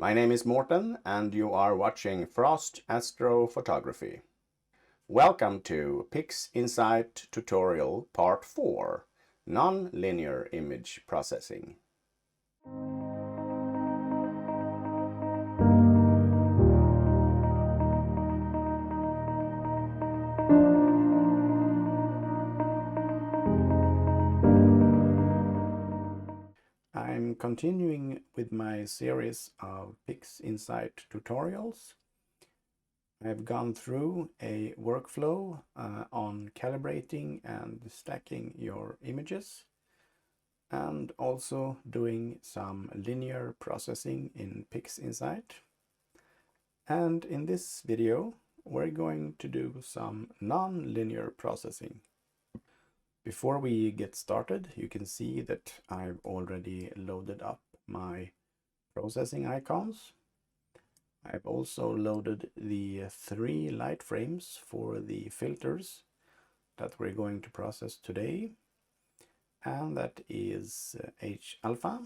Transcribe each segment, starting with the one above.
My name is Morten and you are watching Frost Astrophotography. Welcome to PixInsight tutorial part 4, Non-Linear Image Processing. I'm continuing with my series of PixInsight tutorials. I've gone through a workflow on calibrating and stacking your images, and also doing some linear processing in PixInsight. And in this video, we're going to do some non-linear processing. Before we get started, you can see that I've already loaded up my processing icons. I've also loaded the 3 light frames for the filters that we're going to process today. And that is H alpha,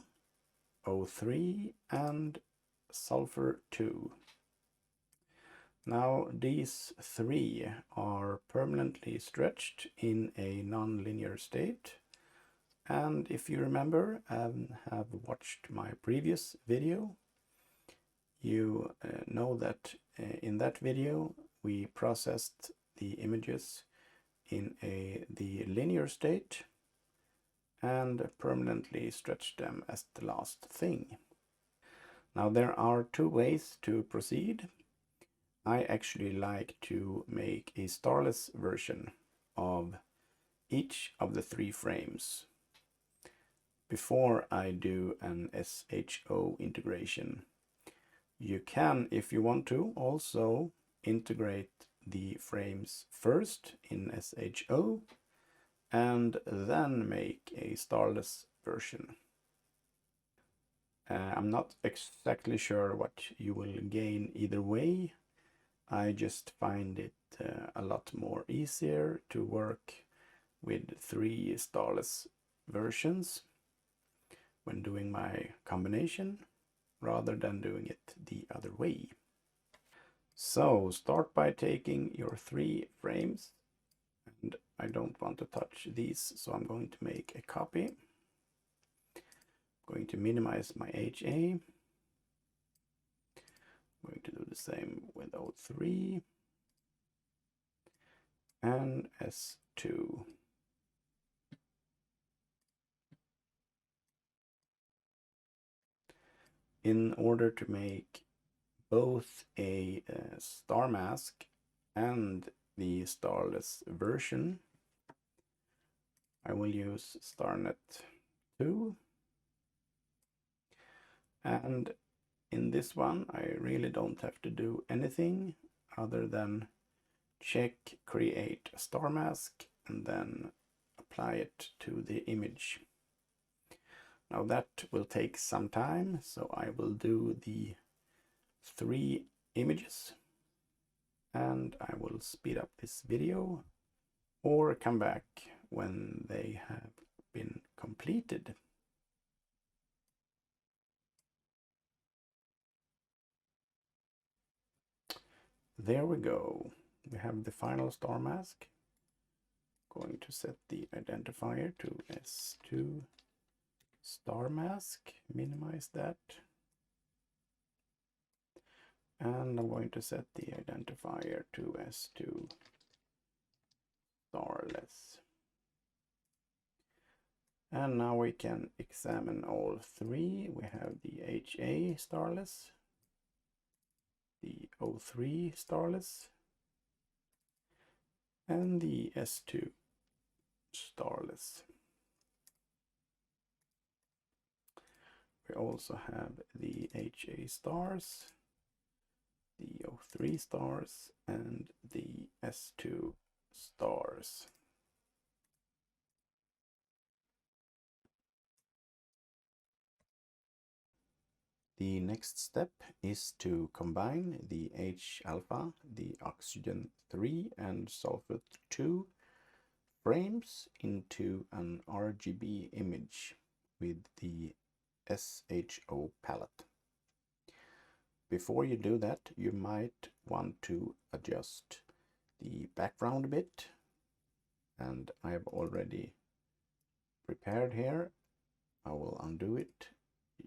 O3 and sulfur 2. Now these 3 are permanently stretched in a non-linear state, and if you remember and have watched my previous video, you know that in that video we processed the images in the linear state and permanently stretched them as the last thing. Now there are 2 ways to proceed. I actually like to make a starless version of each of the 3 frames before I do an SHO integration. You can, if you want to, also integrate the frames first in SHO and then make a starless version. I'm not exactly sure what you will gain either way. I just find it a lot more easier to work with 3 starless versions when doing my combination, rather than doing it the other way. So start by taking your 3 frames, and I don't want to touch these, so I'm going to make a copy. I'm going to minimize my HA. I'm going to do the same with O3 and S2. In order to make both a star mask and the starless version, I will use StarNet 2. And in this one, I really don't have to do anything other than check create a star mask and then apply it to the image. Now that will take some time, so I will do the 3 images and I will speed up this video or come back when they have been completed. There we go. We have the final star mask. Going to set the identifier to S2 star mask, minimize that. And I'm going to set the identifier to S2 starless. And now we can examine all 3. We have the HA starless, the O3 starless, and the S2 starless. We also have the HA stars, the O3 stars, and the S2 stars. The next step is to combine the H alpha, the oxygen 3 and sulfur 2 frames into an RGB image with the SHO palette. before you do that, you might want to adjust the background a bit, and I have already prepared here. I will undo it.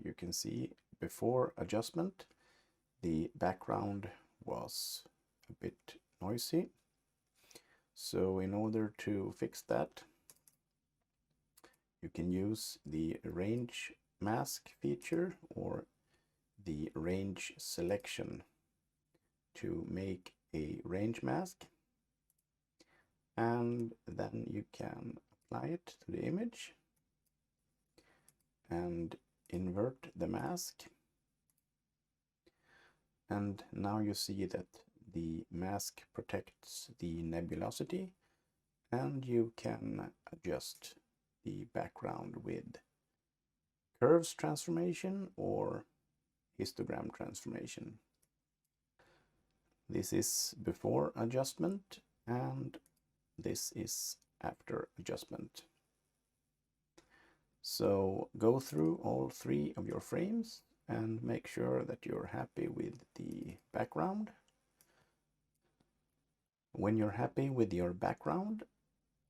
You can see before adjustment the background was a bit noisy, so in order to fix that, you can use the range mask feature or the range selection to make a range mask, and then you can apply it to the image and invert the mask, and now you see that the mask protects the nebulosity, and you can adjust the background with curves transformation or histogram transformation. This is before adjustment and this is after adjustment. So go through all 3 of your frames and make sure that you're happy with the background. When you're happy with your background,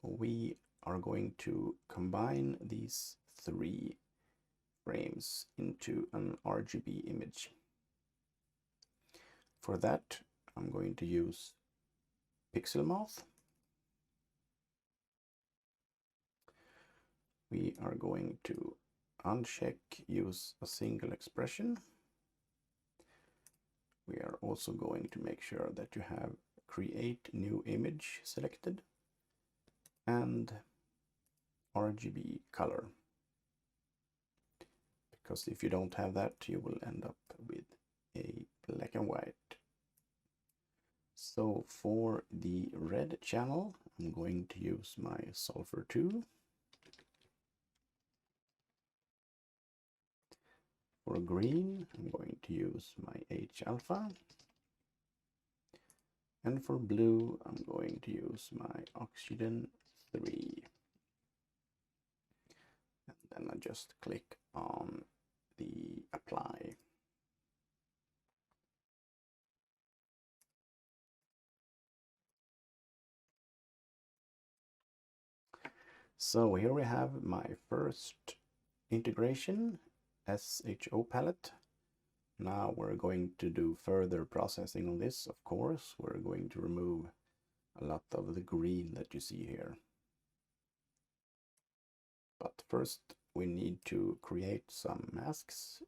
we are going to combine these 3 frames into an RGB image. For that, I'm going to use Pixel Moth. We are going to uncheck use a single expression. We are also going to make sure that you have create new image selected and RGB color, because if you don't have that, you will end up with a black and white. So for the red channel, I'm going to use my Sulfur 2. For green, I'm going to use my H alpha. And for blue, I'm going to use my Oxygen 3. And then I just click on the apply. So here we have my first integration, SHO palette. Now we're going to do further processing on this, of course. We're going to remove a lot of the green that you see here. But first we need to create some masks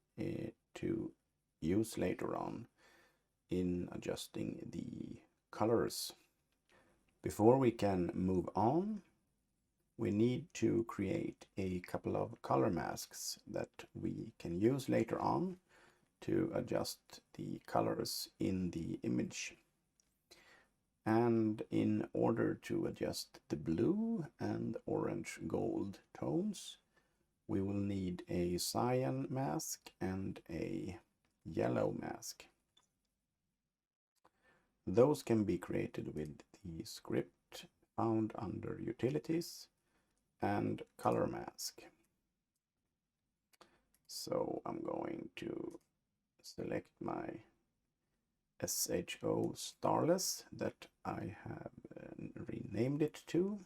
to use later on in adjusting the colors. Before we can move on, we need to create a couple of color masks that we can use later on to adjust the colors in the image. And in order to adjust the blue and orange gold tones, we will need a cyan mask and a yellow mask. Those can be created with the script found under Utilities and Color Mask. So I'm going to select my SHO Starless that I have renamed it to,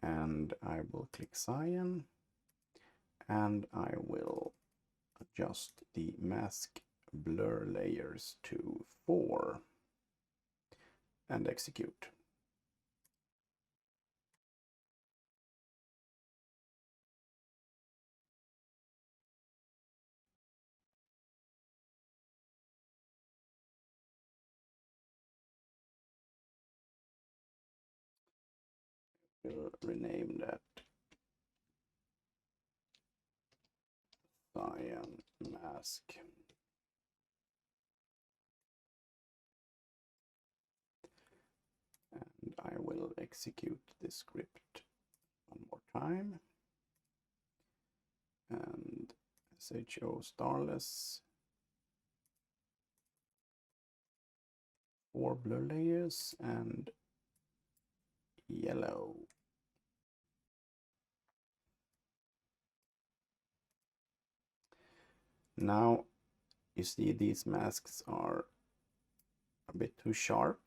and I will click Cyan, and I will adjust the mask blur layers to 4 and execute. We'll rename that Cyan Mask. And I will execute this script one more time. And SHO Starless, 4 blur layers and yellow. Now You see these masks are a bit too sharp.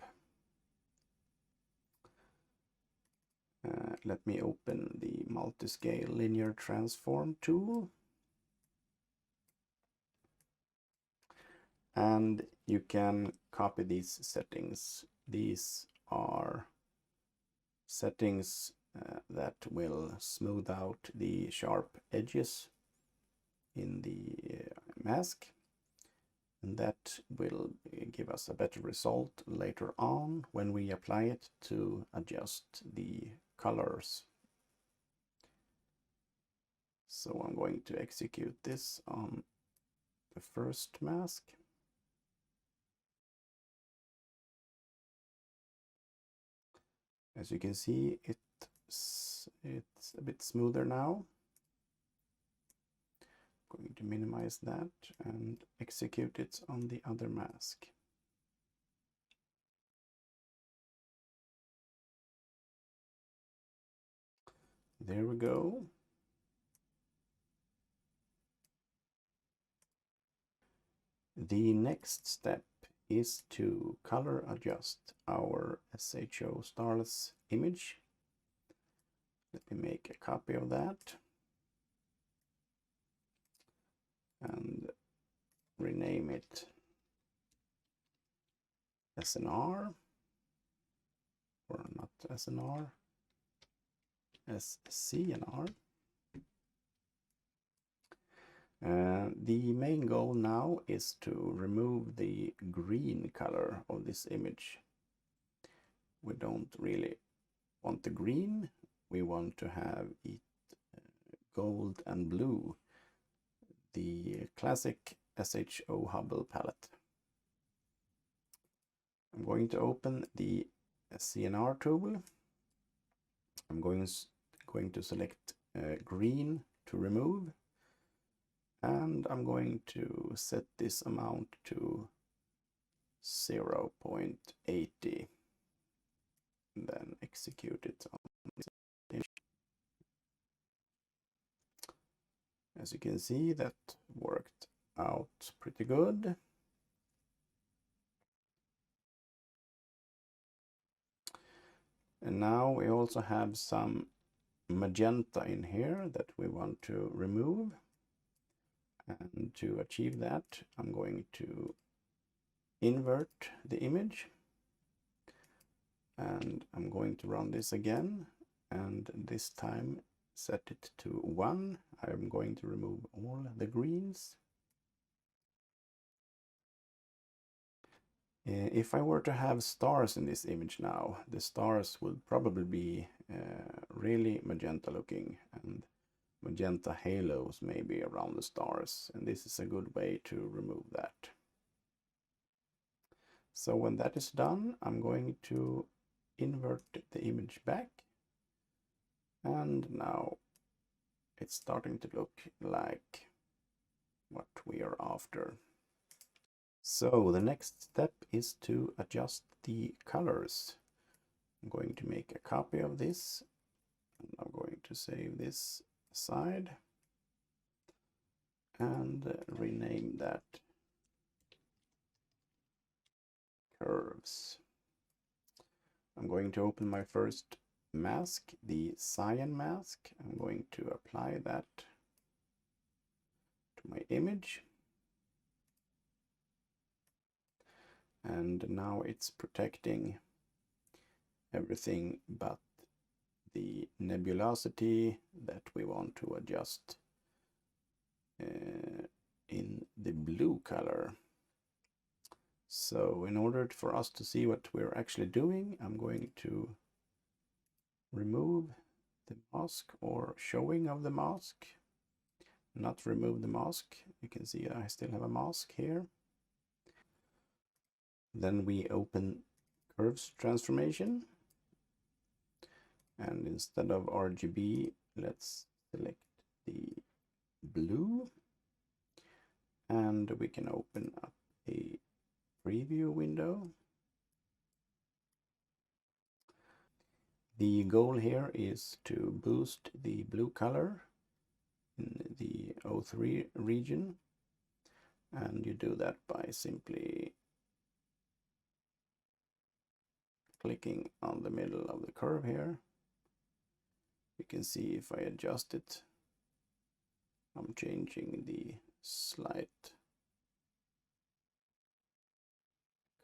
Let me open the multi-scale linear transform tool. And you can copy these settings. These are settings that will smooth out the sharp edges in the mask. And that will give us a better result later on when we apply it to adjust the colors. So I'm going to execute this on the first mask. As you can see, it's a bit smoother now. I'm going to minimize that and execute it on the other mask. There we go. The next step is to color adjust our SHO starless image. Let me make a copy of that and rename it SNR, or not SNR, SCNR. The main goal now is to remove the green color of this image. We don't really want the green, we want to have it gold and blue, the classic SHO Hubble palette. I'm going to open the CNR tool. I'm going to select green to remove, and I'm going to set this amount to 0.80 and then execute it on this image. As you can see, that worked out pretty good. And now we also have some magenta in here that we want to remove. And to achieve that, I'm going to invert the image. And I'm going to run this again. And this time set it to 1. I'm going to remove all the greens. If I were to have stars in this image now, the stars would probably be really magenta looking, and magenta halos maybe around the stars, and this is a good way to remove that. So when that is done, I'm going to invert the image back, and now it's starting to look like what we are after. So the next step is to adjust the colors. I'm going to make a copy of this, and I'm going to save this aside and rename that curves. I'm going to open my first mask, the cyan mask. I'm going to apply that to my image. And now it's protecting everything but the nebulosity that we want to adjust in the blue color. So in order for us to see what we're actually doing, I'm going to remove the mask, or showing of the mask, not remove the mask. You can see I still have a mask here. Then we open curves transformation, and instead of RGB, let's select the blue, and we can open up a preview window. The goal here is to boost the blue color in the O3 region, And you do that by simply clicking on the middle of the curve here. You can see if I adjust it, I'm changing the slight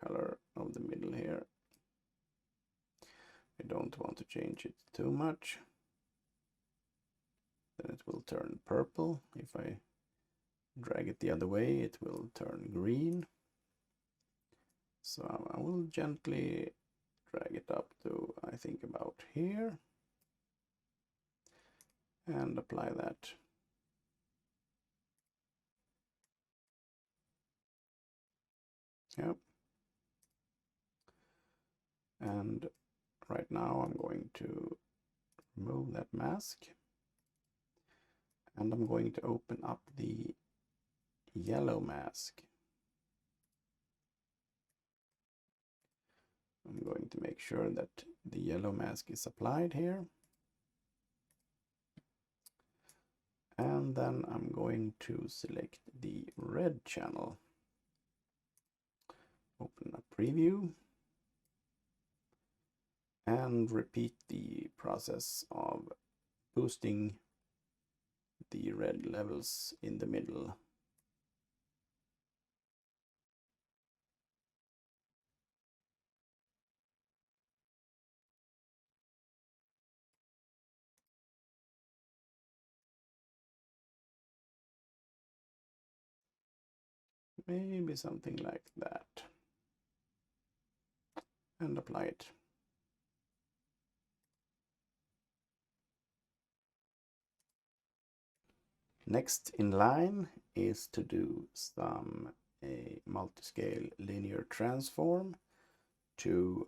color of the middle here. I don't want to change it too much. Then it will turn purple. If I drag it the other way, it will turn green. So I will gently drag it up to, I think, about here. And apply that. Yep. And right now I'm going to remove that mask. And I'm going to open up the yellow mask. I'm going to make sure that the yellow mask is applied here. And then I'm going to select the red channel. Open a preview. And repeat the process of boosting the red levels in the middle. Maybe something like that. And apply it. Next in line is to do a multi-scale linear transform to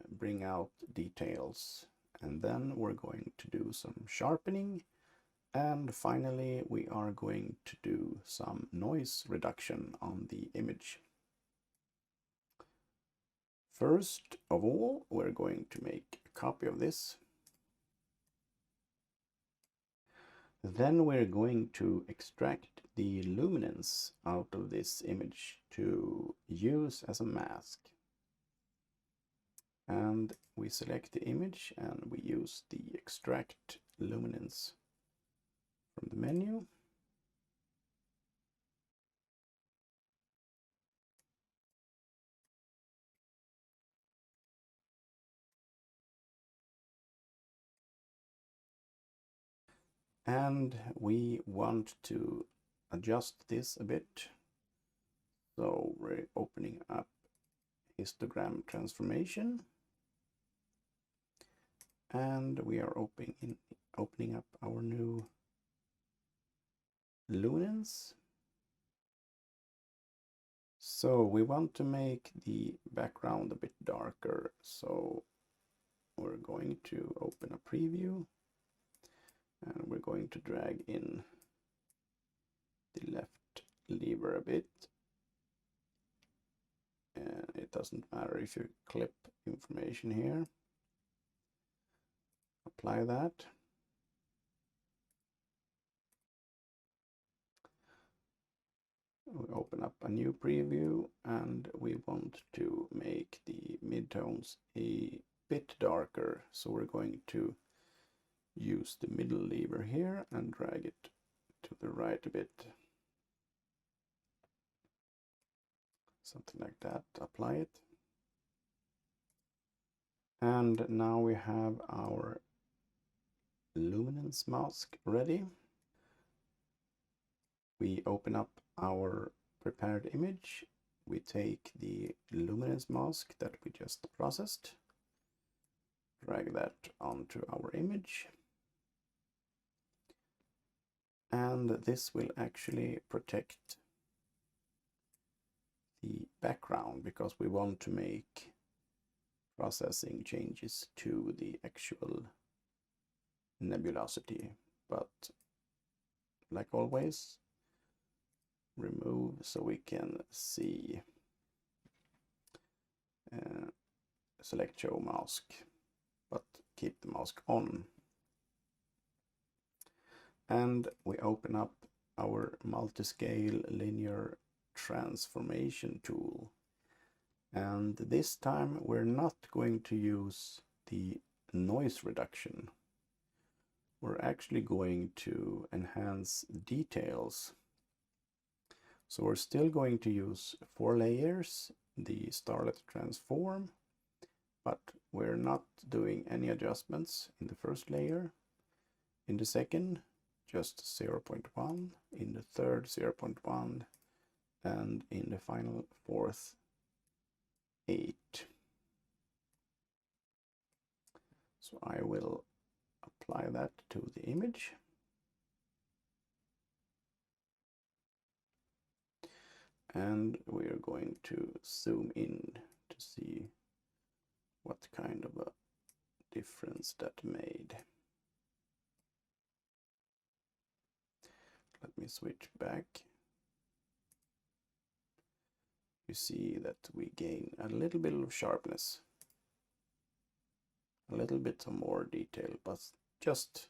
bring out details. And then we're going to do some sharpening. And finally, we are going to do some noise reduction on the image. First of all, we're going to make a copy of this. Then we're going to extract the luminance out of this image to use as a mask. And we select the image and we use the extract luminance from the menu. And we want to adjust this a bit. So we're opening up histogram transformation. And we are opening up our new luminance. So we want to make the background a bit darker. So we're going to open a preview. And we're going to drag in the left lever a bit. And it doesn't matter if you clip information here. Apply that. We open up a new preview and we want to make the midtones a bit darker. So we're going to use the middle lever here and drag it to the right a bit. Something like that. Apply it. And now we have our luminance mask ready. We open up our prepared image. We take the luminance mask that we just processed, drag that onto our image. And this will actually protect the background because we want to make processing changes to the actual nebulosity. But like always, remove so we can see. Select show mask, but keep the mask on. And we open up our multi-scale linear transformation tool. And this time we're not going to use the noise reduction. We're actually going to enhance details. So we're still going to use 4 layers, the starlet transform, but we're not doing any adjustments in the first layer. In the second, just 0.1, in the third 0.1, and in the final fourth 8. So I will apply that to the image. And we are going to zoom in to see what kind of a difference that made. Let me switch back. You see that we gain a little bit of sharpness, a little bit more detail, but just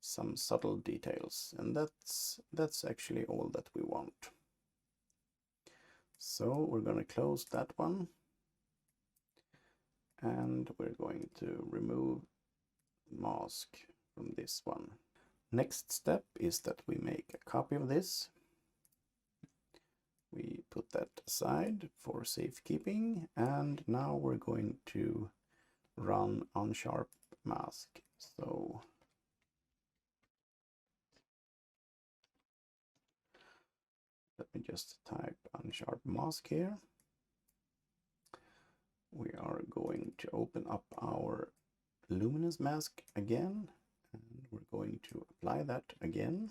some subtle details, and that's actually all that we want. So we're going to close that one, and we're going to remove the mask from this one. Next step is that we make a copy of this. We put that aside for safekeeping, and now we're going to run unsharp mask. So let me just type unsharp mask here. We are going to open up our luminance mask again, and we're going to apply that again.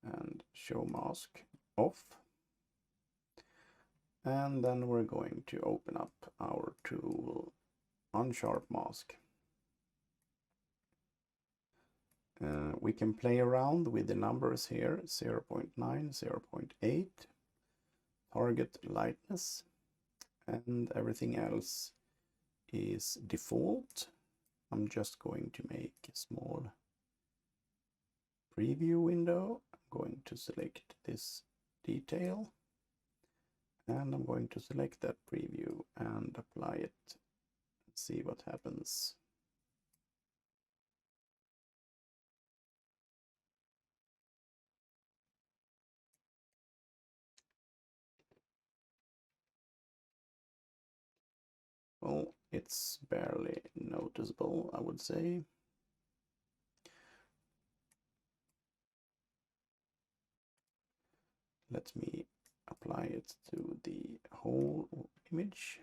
And show mask off. And then we're going to open up our tool unsharp mask. We can play around with the numbers here, 0.9, 0.8, target lightness, and everything else is default. I'm just going to make a small preview window. I'm going to select this detail, and I'm going to select that preview and apply it and see what happens. Well, it's barely noticeable, I would say. Let me apply it to the whole image.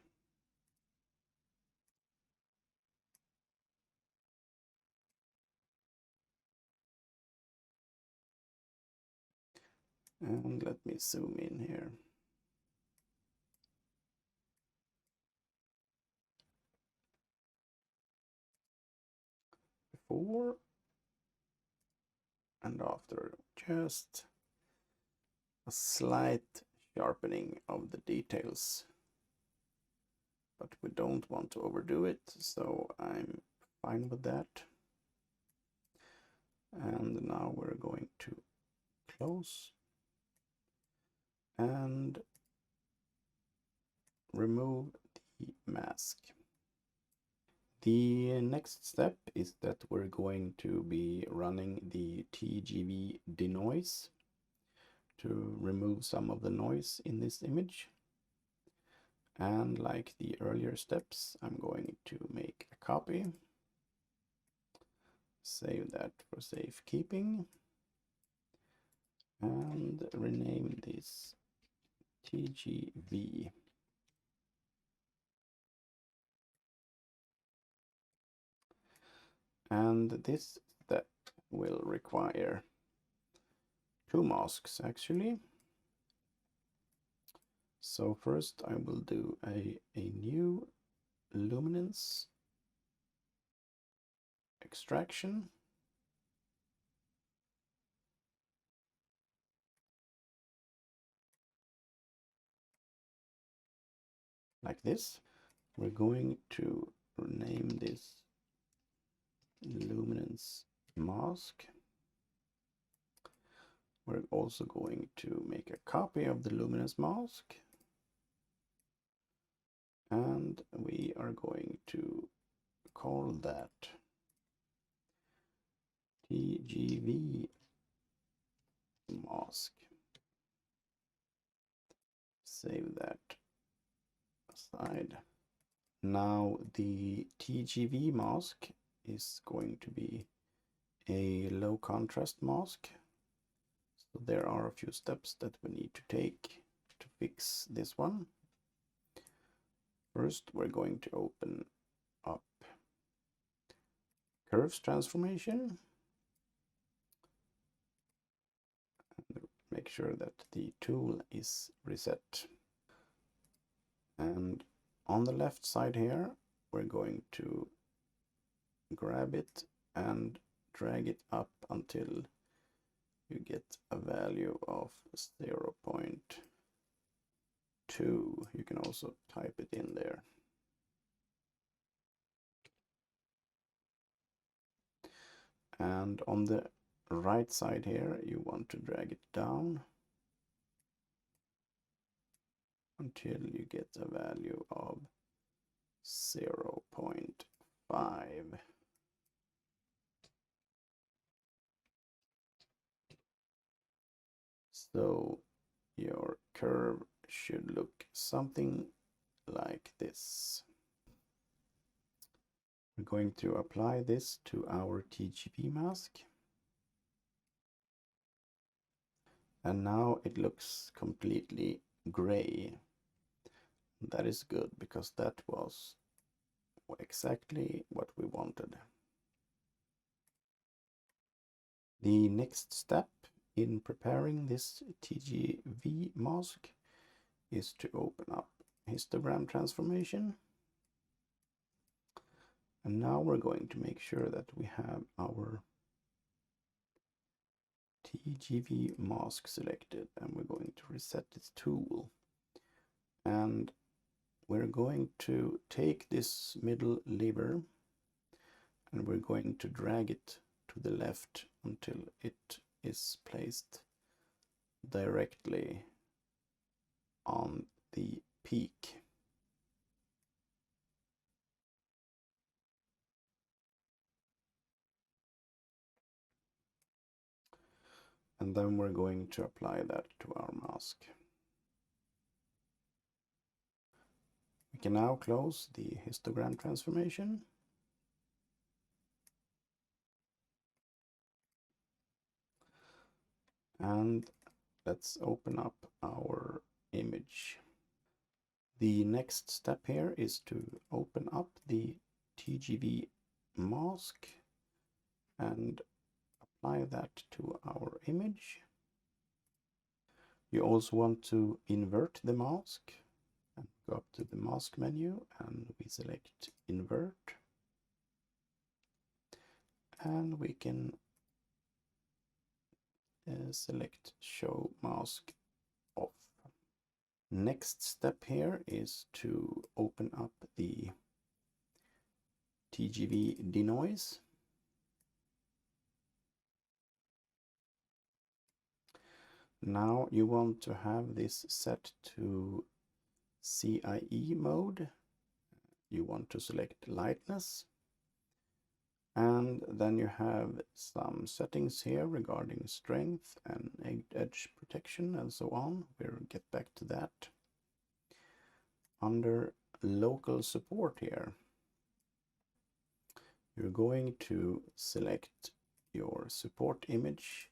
And let me zoom in here. Before and after, just a slight sharpening of the details, but we don't want to overdo it, so I'm fine with that. And now we're going to close and remove the mask. The next step is that we're going to be running the TGV denoise to remove some of the noise in this image. And like the earlier steps, I'm going to make a copy, save that for safekeeping, and rename this TGV. And this step will require 2 masks actually. So first I will do a new luminance extraction. Like this. We're going to rename this luminance mask, we're also going to make a copy of the luminance mask. And we are going to call that TGV mask. Save that aside. Now the TGV mask is going to be a low contrast mask. So there are a few steps that we need to take to fix this one. First, we're going to open up curves transformation and make sure that the tool is reset. And on the left side here, we're going to grab it and drag it up until you get a value of 0.2. You can also type it in there. And on the right side here, you want to drag it down until you get a value of 0.5. So your curve should look something like this. We're going to apply this to our TGV mask. And now it looks completely gray. That is good because that was exactly what we wanted. The next step in preparing this TGV mask is to open up histogram transformation. And now we're going to make sure that we have our TGV mask selected, and we're going to reset this tool. And we're going to take this middle lever and we're going to drag it to the left until it is placed directly on the peak. And then we're going to apply that to our mask. We can now close the histogram transformation. And let's open up our image. The next step here is to open up the TGV mask and apply that to our image. You also want to invert the mask and go up to the mask menu and we select invert. And we can select show mask off. Next step here is to open up the TGV denoise. Now you want to have this set to CIE mode. You want to select lightness. And then you have some settings here regarding strength and edge protection and so on. We'll get back to that. Under local support here, you're going to select your support image,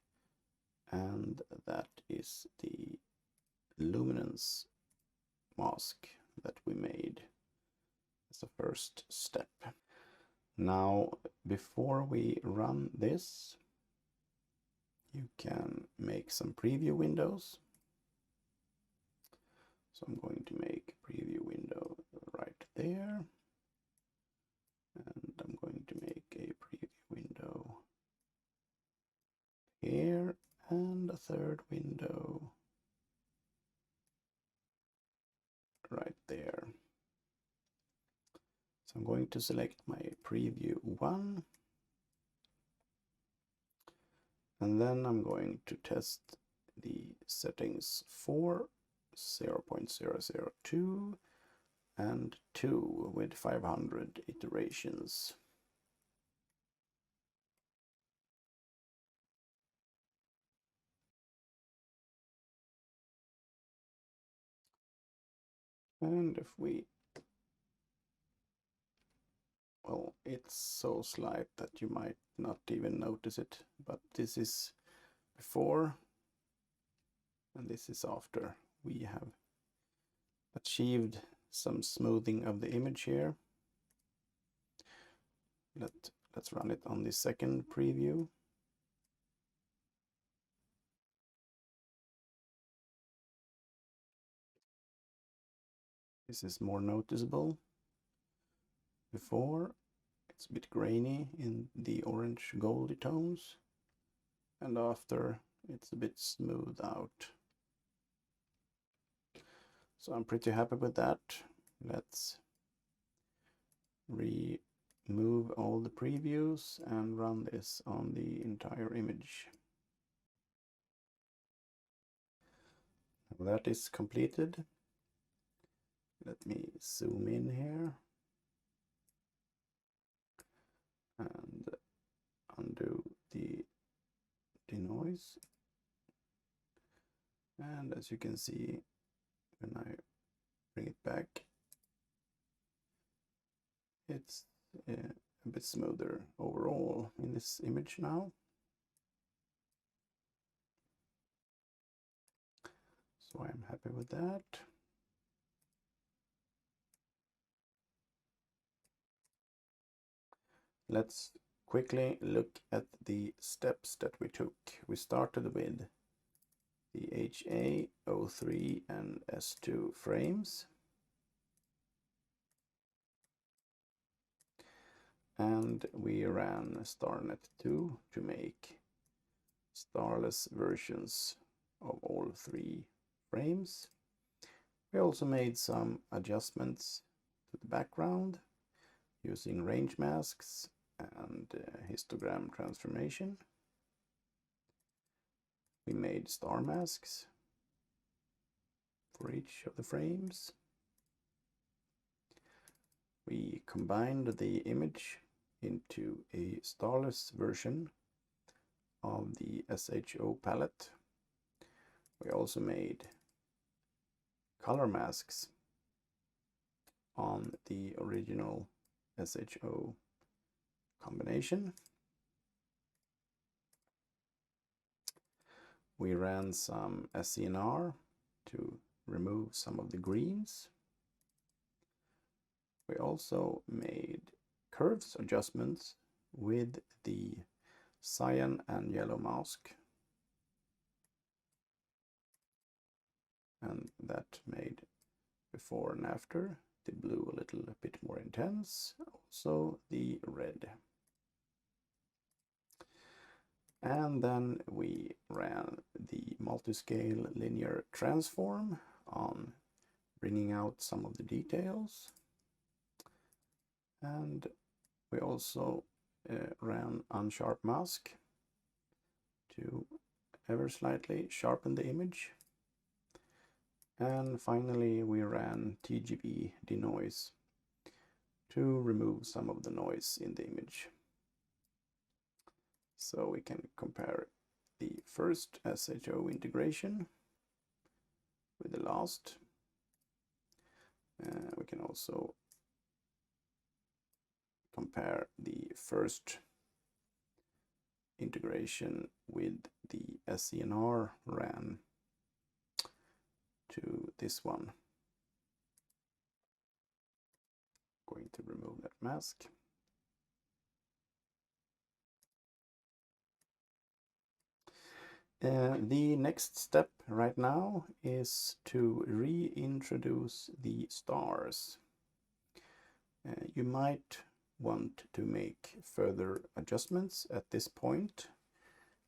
and that is the luminance mask that we made as a first step. Now, before we run this, you can make some preview windows. So I'm going to make a preview window right there. And I'm going to make a preview window here and a third window right there. So I'm going to select my preview 1. And then I'm going to test settings 4, 0.002, and 2 with 500 iterations. And if we, well, it's so slight that you might not even notice it, but this is before and this is after. We have achieved some smoothing of the image here. Let's run it on the second preview. This is more noticeable. Before, it's a bit grainy in the orange goldy tones, and after it's a bit smoothed out. So I'm pretty happy with that. Let's remove all the previews and run this on the entire image. That is completed. Let me zoom in here and undo the denoise. And as you can see, when I bring it back, it's a bit smoother overall in this image now. So I'm happy with that. Let's quickly look at the steps that we took. We started with the HA03 and S2 frames. And we ran StarNet2 to make starless versions of all 3 frames. We also made some adjustments to the background using range masks and histogram transformation. We made star masks for each of the frames. We combined the image into a starless version of the SHO palette. We also made color masks on the original SHO combination. We ran some SCNR to remove some of the greens. We also made curves adjustments with the cyan and yellow mask, and that made before and after the blue a little bit more intense, also the red. And then we ran the multi-scale linear transform on bringing out some of the details. And we also ran unsharp mask to ever slightly sharpen the image. And finally we ran TGB denoise to remove some of the noise in the image. So we can compare the first SHO integration with the last. We can also compare the first integration with the SCNR ran to this one. I'm going to remove that mask. The next step right now is to reintroduce the stars. You might want to make further adjustments at this point.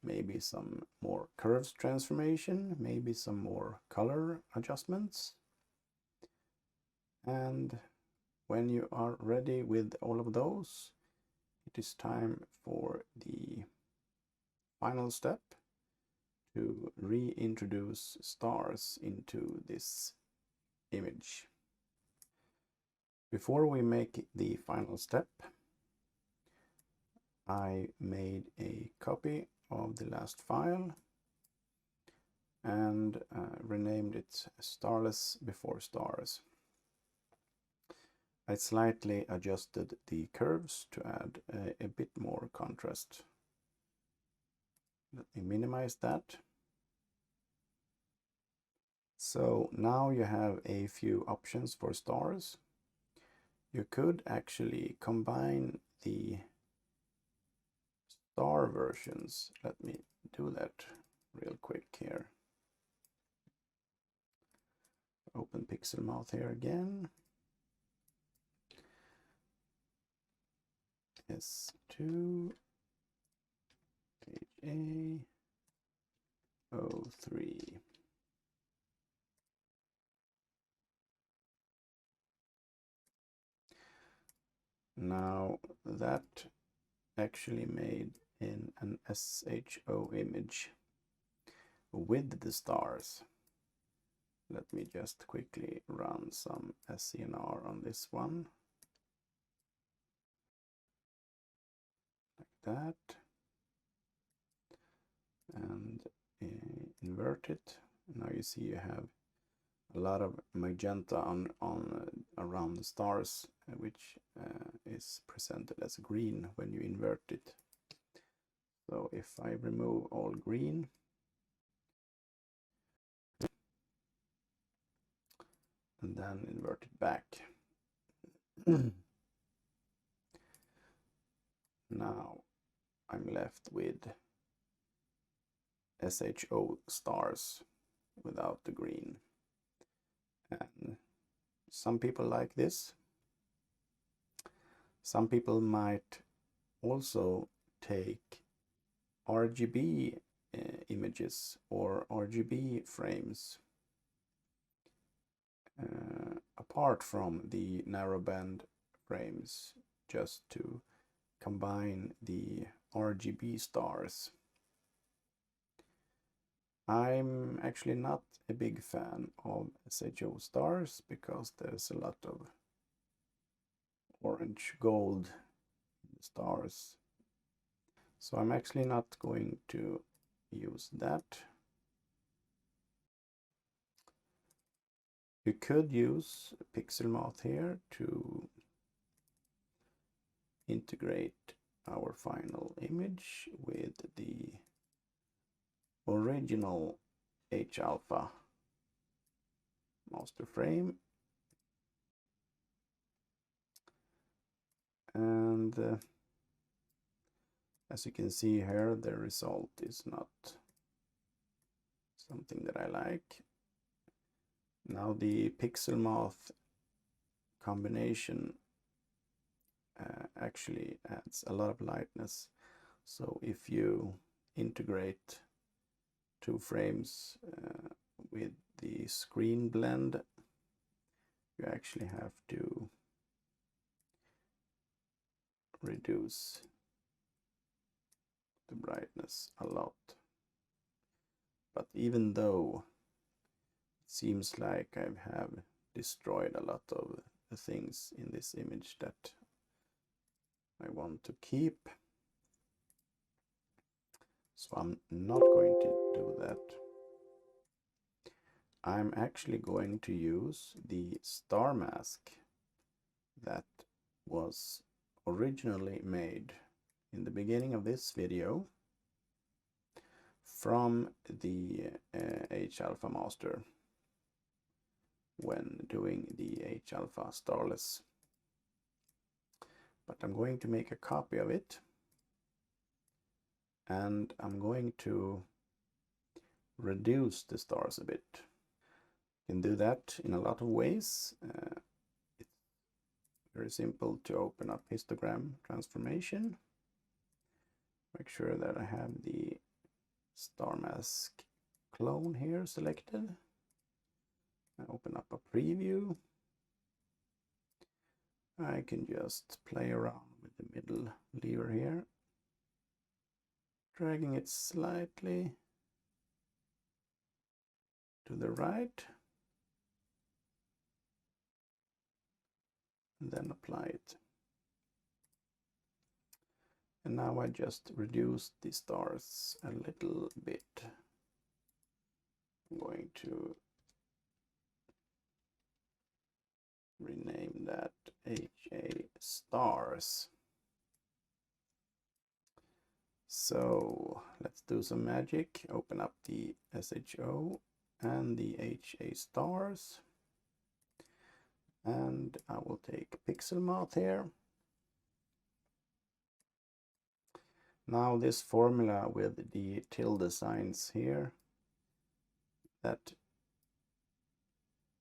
Maybe some more curves transformation, maybe some more color adjustments. And when you are ready with all of those, it is time for the final step, to reintroduce stars into this image. Before we make the final step, I made a copy of the last file and renamed it Starless Before Stars. I slightly adjusted the curves to add a bit more contrast. Let me minimize that. So now you have a few options for stars. You could actually combine the star versions. Let me do that real quick here. Open PixelMouth here again. S2 HA03. Now that actually made in an SHO image with the stars. Let me just quickly run some SCNR on this one. Like that. And invert it. Now you see you have a lot of magenta on around the stars, which is presented as green when you invert it. So if I remove all green, and then invert it back, now I'm left with SHO stars without the green. And some people like this. Some people might also take RGB images or RGB frames apart from the narrowband frames, just to combine the RGB stars. I'm actually not a big fan of SHO stars because there's a lot of orange gold stars. So I'm actually not going to use that. You could use PixelMouth here to integrate our final image with the original H-alpha master frame, and as you can see here, the result is not something that I like. Now the PixelMouth combination actually adds a lot of lightness, so if you integrate two frames with the screen blend, you actually have to reduce the brightness a lot. But even though it seems like I have destroyed a lot of the things in this image that I want to keep, so I'm not going to do that. I'm actually going to use the star mask that was originally made in the beginning of this video from the H-alpha master when doing the H-alpha starless. But I'm going to make a copy of it, and I'm going to reduce the stars a bit. You can do that in a lot of ways. It's very simple to open up histogram transformation. Make sure that I have the star mask clone here selected. I open up a preview. I can just play around with the middle lever here, dragging it slightly to the right, and then apply it. And now I just reduce the stars a little bit. I'm going to rename that HA stars. So let's do some magic. Open up the SHO and the HA stars. And I will take pixel math here. Now this formula with the tilde signs here, that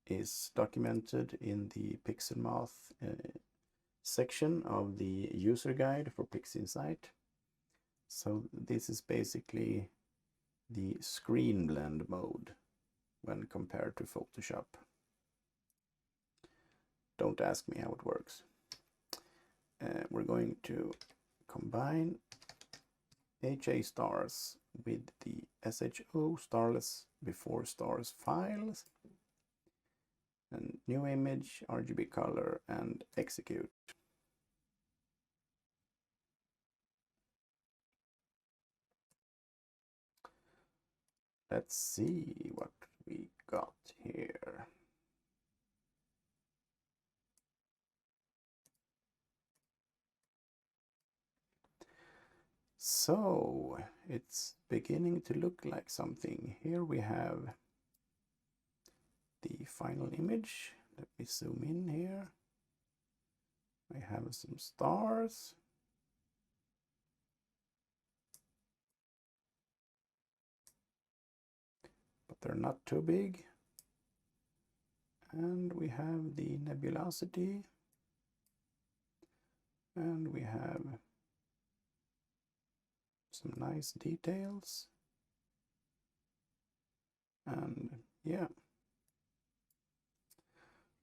is documented in the pixel math section of the user guide for PixInsight. So this is basically the screen blend mode when compared to Photoshop. Don't ask me how it works. We're going to combine HA stars with the SHO starless before stars files, and new image, RGB color, and execute. Let's see what we got here. So it's beginning to look like something. Here we have the final image. Let me zoom in here. I have some stars. But they're not too big. And we have the nebulosity. And we have some nice details. And yeah,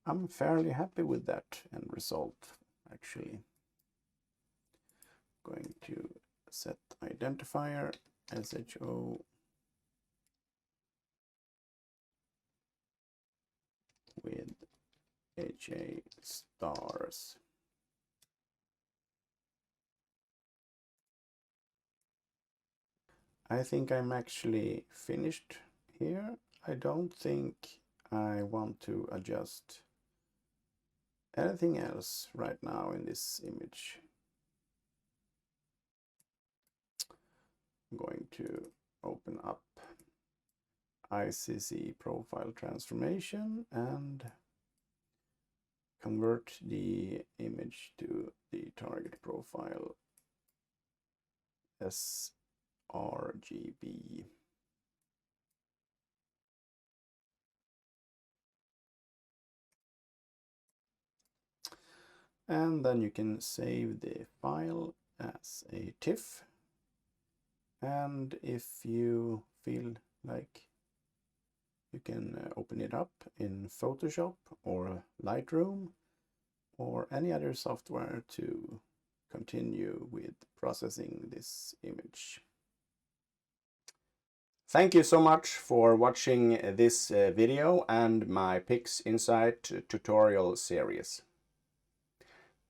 I'm fairly happy with that end result, actually. Going to set identifier SHO with HA stars. I think I'm actually finished here. I don't think I want to adjust anything else right now in this image. I'm going to open up ICC profile transformation and convert the image to the target profile sRGB. And then you can save the file as a TIFF. And if you feel like, you can open it up in Photoshop or Lightroom or any other software to continue with processing this image. Thank you so much for watching this video and my PixInsight tutorial series.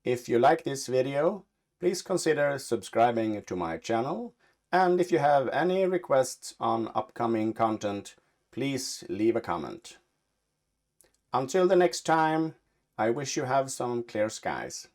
If you like this video, please consider subscribing to my channel, and if you have any requests on upcoming content, please leave a comment. Until the next time, I wish you have some clear skies.